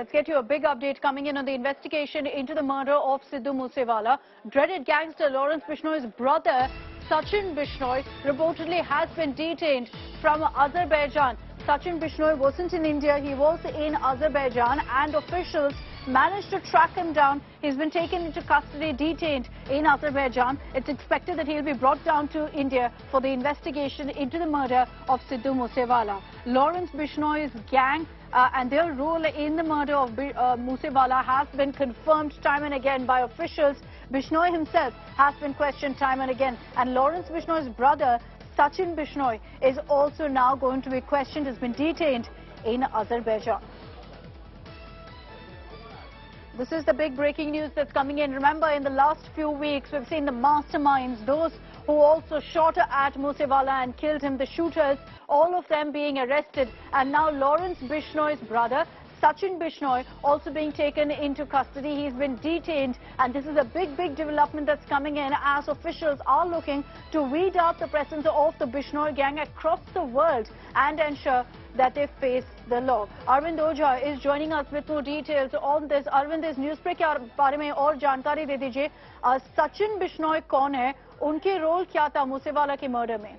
Let's get you a big update coming in on the investigation into the murder of Sidhu Moosewala. Dreaded gangster Lawrence Bishnoi's brother, Sachin Bishnoi, reportedly has been detained from Azerbaijan. Sachin Bishnoi wasn't in India, he was in Azerbaijan, and officials managed to track him down. He's been taken into custody, detained in Azerbaijan. It's expected that he'll be brought down to India for the investigation into the murder of Sidhu Moosewala. Lawrence Bishnoi's gang and their role in the murder of Moosewala has been confirmed time and again by officials. Bishnoi himself has been questioned time and again, and Lawrence Bishnoi's brother, Sachin Bishnoi, is also now going to be questioned, has been detained in Azerbaijan. This is the big breaking news that's coming in. Remember, in the last few weeks, we've seen the masterminds, those who also shot at Moosewala and killed him, the shooters, all of them being arrested. And now Lawrence Bishnoi's brother, Sachin Bishnoi, also being taken into custody. He's been detained, and this is a big development that's coming in as officials are looking to weed out the presence of the Bishnoi gang across the world and ensure that they face the law. Arvind Ojha is joining us with more details on this. Arvind, इस news पे के बारे में और जानकारी दे दीजिए. सचिन बिश्नोई कौन है? उनके रोल क्या था मूसेवाला के मर्डर में?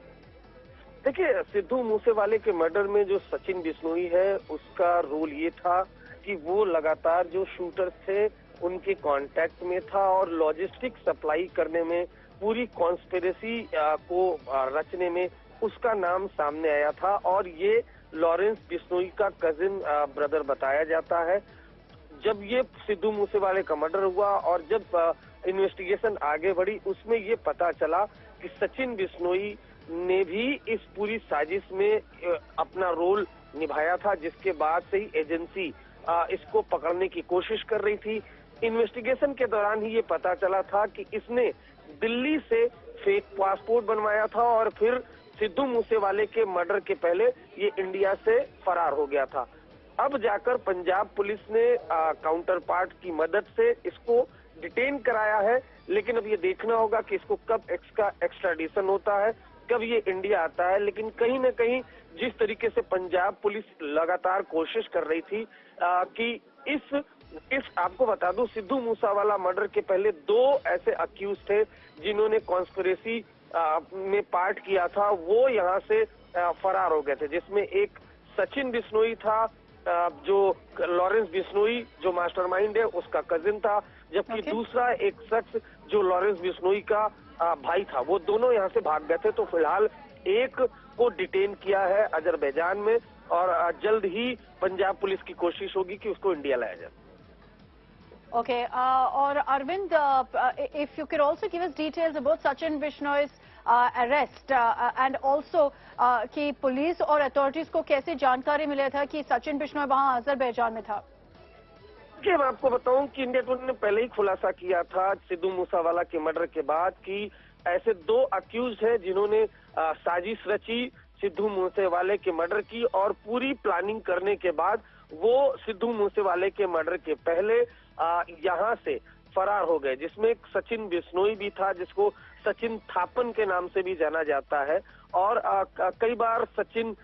देखिए, सिद्धू मूसेवाले के मर्डर में जो सचिन बिश्नोई है, उसका रोल ये था कि वो लगातार जो शूटर्स थे उनके कांटेक्ट में था और लॉजिस्टिक सप्लाई करने में, पूरी कॉन्स्पिरेसी को रचने में उसका नाम सामने आया था। और ये लॉरेंस बिश्नोई का कजिन ब्रदर बताया जाता है। जब ये सिद्धू मूसेवाले का मर्डर हुआ और जब इन्वेस्टिगेशन आगे बढ़ी, उसमें ये पता चला कि सचिन बिश्नोई ने भी इस पूरी साजिश में अपना रोल निभाया था, जिसके बाद से ही एजेंसी इसको पकड़ने की कोशिश कर रही थी। इन्वेस्टिगेशन के दौरान ही ये पता चला था कि इसने दिल्ली से फेक पासपोर्ट बनवाया था और फिर सिद्धू मूसेवाले के मर्डर के पहले ये इंडिया से फरार हो गया था। अब जाकर पंजाब पुलिस ने काउंटर पार्ट की मदद से इसको डिटेन कराया है, लेकिन अब ये देखना होगा कि इसको कब इसका एक्स्ट्राडिशन होता है, कब ये इंडिया आता है। लेकिन कहीं न कहीं जिस तरीके से पंजाब पुलिस लगातार कोशिश कर रही थी कि इस आपको बता दूं, सिद्धू मूसेवाला मर्डर के पहले 2 ऐसे अक्यूज थे जिन्होंने कॉन्स्पिरेसी में पार्ट किया था, वो यहाँ से फरार हो गए थे, जिसमें एक सचिन बिश्नोई था, जो लॉरेंस बिश्नोई जो मास्टरमाइंड है उसका कजिन था, जबकि दूसरा एक शख्स जो लॉरेंस बिश्नोई का भाई था, वो दोनों यहाँ से भाग गए थे। तो फिलहाल एक को डिटेन किया है अजरबैजान में और जल्द ही पंजाब पुलिस की कोशिश होगी कि उसको इंडिया लाया जाए। Okay, or Arvind, if you could also give us details about Sachin Bishnoi's arrest and also कि पुलिस और अथॉरिटीज को कैसे जानकारी मिला था कि सचिन बिश्नोई वहां अजरबैजान में था? जी, मैं आपको बताऊं कि इंडिया टुडे ने पहले ही खुलासा किया था सिद्धू मूसेवाला के मर्डर के बाद कि ऐसे 2 अक्यूज हैं जिन्होंने साजिश रची सिद्धू मूसेवाले के मर्डर की, और पूरी प्लानिंग करने के बाद वो सिद्धू मूसेवाले के मर्डर के पहले यहाँ से फरार हो गए, जिसमें एक सचिन बिश्नोई भी था, जिसको सचिन थापन के नाम से भी जाना जाता है। और कई बार सचिन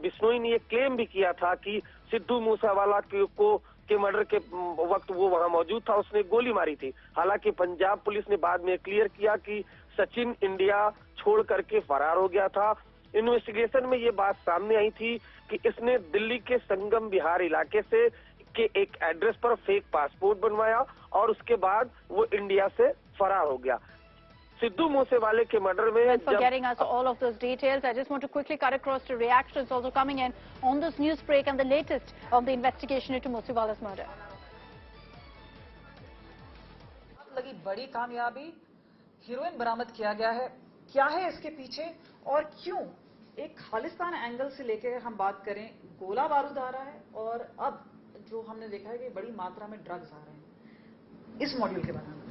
बिश्नोई ने ये क्लेम भी किया था कि सिद्धू मूसेवाला के मर्डर के वक्त वो वहां मौजूद था, उसने गोली मारी थी। हालांकि पंजाब पुलिस ने बाद में क्लियर किया कि सचिन इंडिया छोड़ करके फरार हो गया था। इन्वेस्टिगेशन में ये बात सामने आई थी कि इसने दिल्ली के संगम विहार इलाके से के एक एड्रेस पर फेक पासपोर्ट बनवाया और उसके बाद वो इंडिया से फरार हो गया। सिद्धू मूसेवाले के मर्डर में Thanks for getting us all of those details. I just want to quickly cut across to reactions also coming in on this news break and the latest on the investigation into Moosewala's murder. लगी बड़ी कामयाबी, heroine बरामद किया गया है। क्या है इसके पीछे और क्यों? एक खालिस्तान एंगल से लेकर हम बात करें, गोला बारूद आ रहा है और अब जो हमने देखा है कि बड़ी मात्रा में ड्रग्स आ रहे हैं। इस मॉड्यूल के बारे में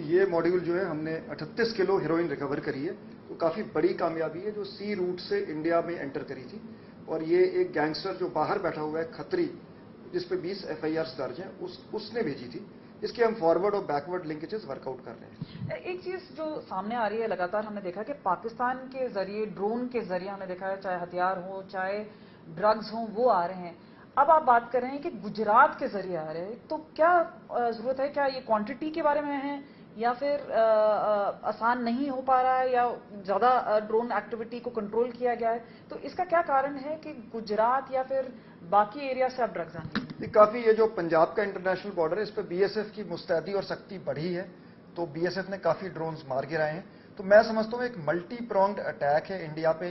ये मॉड्यूल जो है हमने 38 किलो हेरोइन रिकवर करी है, तो काफी बड़ी कामयाबी है, जो सी रूट से इंडिया में एंटर करी थी। और ये एक गैंगस्टर जो बाहर बैठा हुआ है खत्री, जिसपे 20 FIR दर्ज हैं, उसने भेजी थी। इसके हम फॉरवर्ड और बैकवर्ड लिंकेजेस वर्कआउट कर रहे हैं। एक चीज जो सामने आ रही है लगातार, हमने देखा कि पाकिस्तान के जरिए, ड्रोन के जरिए हमने देखा है, चाहे हथियार हो चाहे ड्रग्स हो, वो आ रहे हैं। अब आप बात कर रहे हैं कि गुजरात के जरिए आ रहे हैं, तो क्या जरूरत है? क्या ये क्वांटिटी के बारे में है, या फिर आसान नहीं हो पा रहा है, या ज्यादा ड्रोन एक्टिविटी को कंट्रोल किया गया है? तो इसका क्या कारण है कि गुजरात या फिर बाकी एरिया से आप ड्रग्स आने लगे? काफी ये जो पंजाब का इंटरनेशनल बॉर्डर है, इस पे बीएसएफ की मुस्तैदी और सख्ती बढ़ी है, तो बीएसएफ ने काफी ड्रोन्स मार गिराए हैं। तो मैं समझता हूँ एक मल्टी प्रोंग्ड अटैक है इंडिया पे